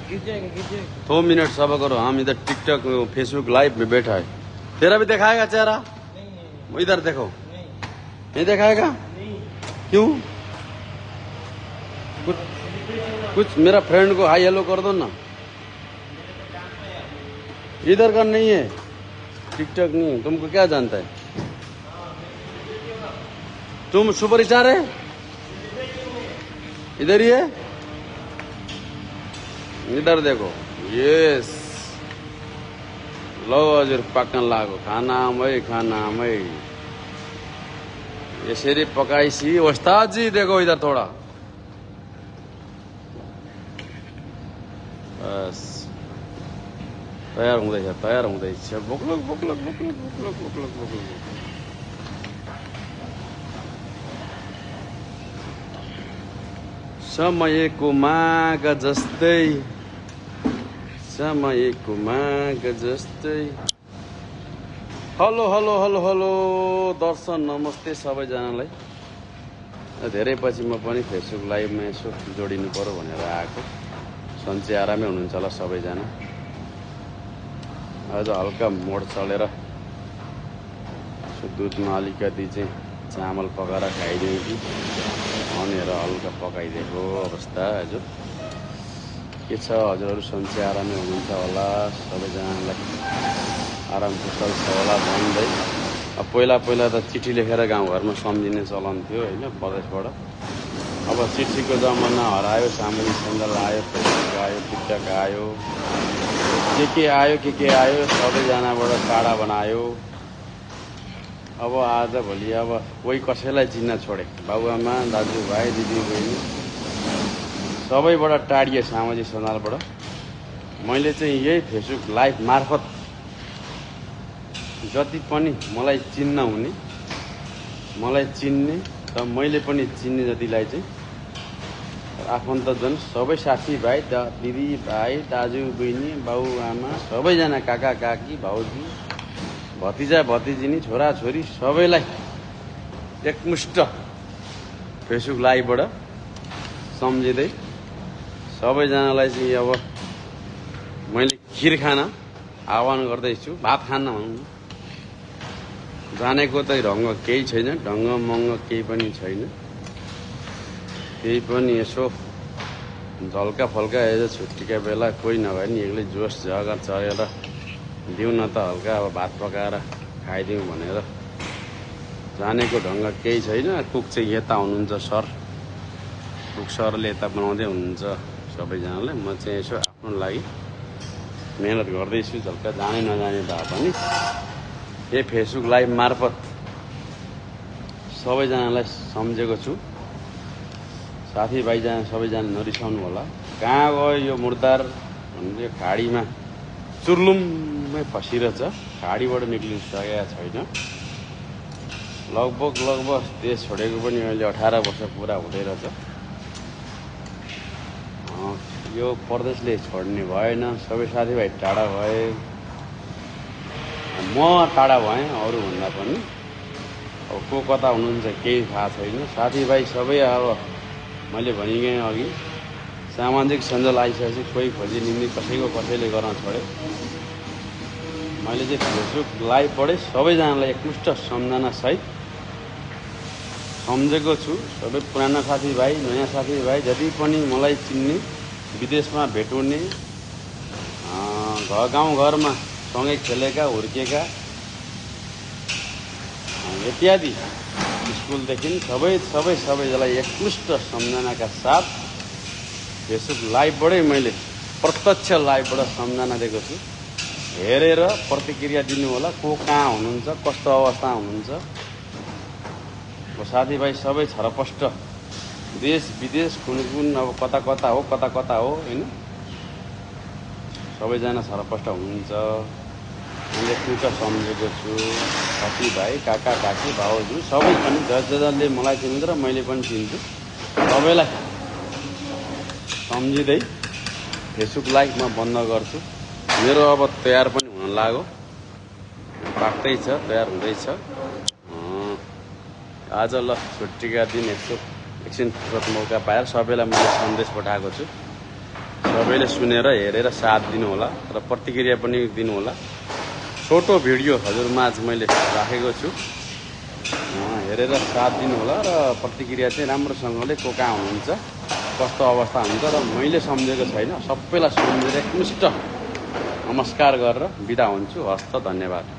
गिर जाएगा 2 मिनट सबर करो, हम इधर टिकटॉक फेसबुक लाइव में बैठा है। तेरा भी दिखाएगा चेहरा? नहीं इधर देखो, नहीं नहीं दिखाएगा? नहीं। क्यों? कुछ मेरा फ्रेंड को हाई हेलो कर दो ना। इधर का नहीं है, टिकटॉक नहीं है। तुमको क्या जानता है? तुम सुपर स्टार है? इधर ही है, इधर देखो। यस, लो हजुर पक्न लाग्यो, खानामै यसरी पकाइसी। उस्ताद जी देखो इधर थोड़ा, बस तयार हुँदैछ। बोक्लक। समयको माग जस्तै। हेलो दर्शन नमस्ते सबैजनालाई। धेरै पछि म पनि फेसबुक लाइभमा यसो जोडिनु पर्यो भनेर आएको। सन्चै आरामै हुनुहुन्छ होला सबैजना। आज हल्का मोड चलेर दुधमा अलिकति चाहिँ चामल पकाएर खाइदिउँ कि भनेर हल्का पकाइदिएको अवस्था। हजुर के छ हजुरहरू? सन्चै आरामै हुनुहुन्छ होला, सबैजनालाई आराम कुशल छ होला भन्दै। अब पहिला त चिठी लेखेर गाउँघरमा सम्झिने चलन थियो होइन, परदेशबाट। अब चिठीको जमाना हरायो, सामाजिक सञ्जाल आयो, फेसबुक आयो, टिकटक आयो, के आयो, सबैजनाबाट टाढा बनायो। अब आजभोलि अब कोही कसैलाई चिन्न छोडे, बाबुआमा, दाजुभाइ, दिदीबहिनी सबैबाट टाढिए सामाजिक सञ्जालबाट। मैले चाहिँ यही फेसबुक लाइभ मार्फत जति पनि मलाई चिन्न हुने, मलाई चिन्ने र मैले पनि चिन्ने जतिलाई चाहिँ आफन्तजन सबै साथीभाइ, दिदीभाइ, दाजुबहिनी, बाबुआमा, सबैजना, काका काकी, भाउजू, भतिजा भतिजिनी, छोराछोरी सबैलाई एकमुष्ट फेसबुक लाइभबाट सम्झिँदै सबैजनालाई चाहिँ अब मैले खिर खान आह्वान गर्दैछु। भात खान भनौँ। जानेको त ढङ्ग केही छैन, ढङ्ग मङ्ग केही पनि छैन। केही पनि यसो झल्का फल्का यसो छुट्टीका बेला कोही नभए नि एक्लै जोस जगर चढेर दिउँ न त हल्का, अब भात पकाएर खाइदिउँ भनेर। जानेको ढङ्ग केही छैन। कुक चाहिँ यता हुनुहुन्छ सर, कुक सरले यता बनाउँदै हुनुहुन्छ सबैजनालाई। म चाहिँ यसो आफ्नो लागि मेहनत गर्दैछु, झल्का जाने नजाने भए पनि यही फेसबुक लाइभ मार्फत सबैजनालाई सम्झेको छु। साथीभाइजना सबैजना नरिसाउनु होला। कहाँ गयो यो मुर्दार भन्ने खाडीमा चुर्लुममै फसिरहेछ, खाडीबाट निक्लिन सकेको छैन। लगभग देश छोडेको पनि अहिले 18 वर्ष पुरा हुँदै रहेछ। यो परदेशले छोड्ने भएन। सबै साथीभाइ टाढा भए, म टाढा भएँ अरूभन्दा पनि। अब को कता हुनुहुन्छ केही थाहा छैन। साथीभाइ सबै अब मैले भनिगएँ अघि, सामाजिक सञ्जाल आइसकेपछि कोही खोजी निम्ति कसैले गर्न छोडे। मैले चाहिँ फेसबुक लाइभबाटै सबैजनालाई एकमुष्ट सम्झनासहित सम्झेको छु। सबै पुराना साथीभाइ, नयाँ साथीभाइ, जति पनि मलाई चिन्ने, विदेशमा भेटुने, गाउँघरमा सँगै खेलेका, हुर्केका इत्यादि, स्कुलदेखि सबैजनालाई एकमुष्ट सम्झनाका साथ फेसबुक लाइभबाटै मैले प्रत्यक्ष लाइभबाट सम्झना दिएको छु। हेरेर प्रतिक्रिया दिनु होला, को कहाँ हुनुहुन्छ, कस्तो अवस्था हुनुहुन्छ। साथीभाइ सबै छरपष्ट, देश विदेश, कुन अब कता हो होइन, सबैजना छरपष्ट हुनुहुन्छ। मैले एकमुष्ट सम्झेको छु। साथीभाइ, काका काकी, भाउजू सबै पनि जसले मलाई चिन्छ र मैले पनि चिन्छु, सबैलाई सम्झिँदै फेसबुक लाइभ म बन्द गर्छु। मेरो अब तयार पनि हुन लाग्यो, पाक्दैछ, तयार हुँदैछ। आज ल छुट्टीका दिन एकछिन फुर्सद मौका पाएर सबैलाई मैले सन्देश पठाएको छु। सबैले सुनेर हेरेर साथ दिनु होला र प्रतिक्रिया पनि दिनु होला। छोटो भिडियो हजुरमाझ मैले राखेको छु, हेरेर साथ दिनु होला र प्रतिक्रिया चाहिँ राम्रोसँगले को कहाँ हुनुहुन्छ, कस्तो अवस्था हुन्छ र मैले सम्झेको छैन सबैलाई सम्झेर एकमुष्ट नमस्कार गरेर बिदा हुन्छु। हस्त, धन्यवाद।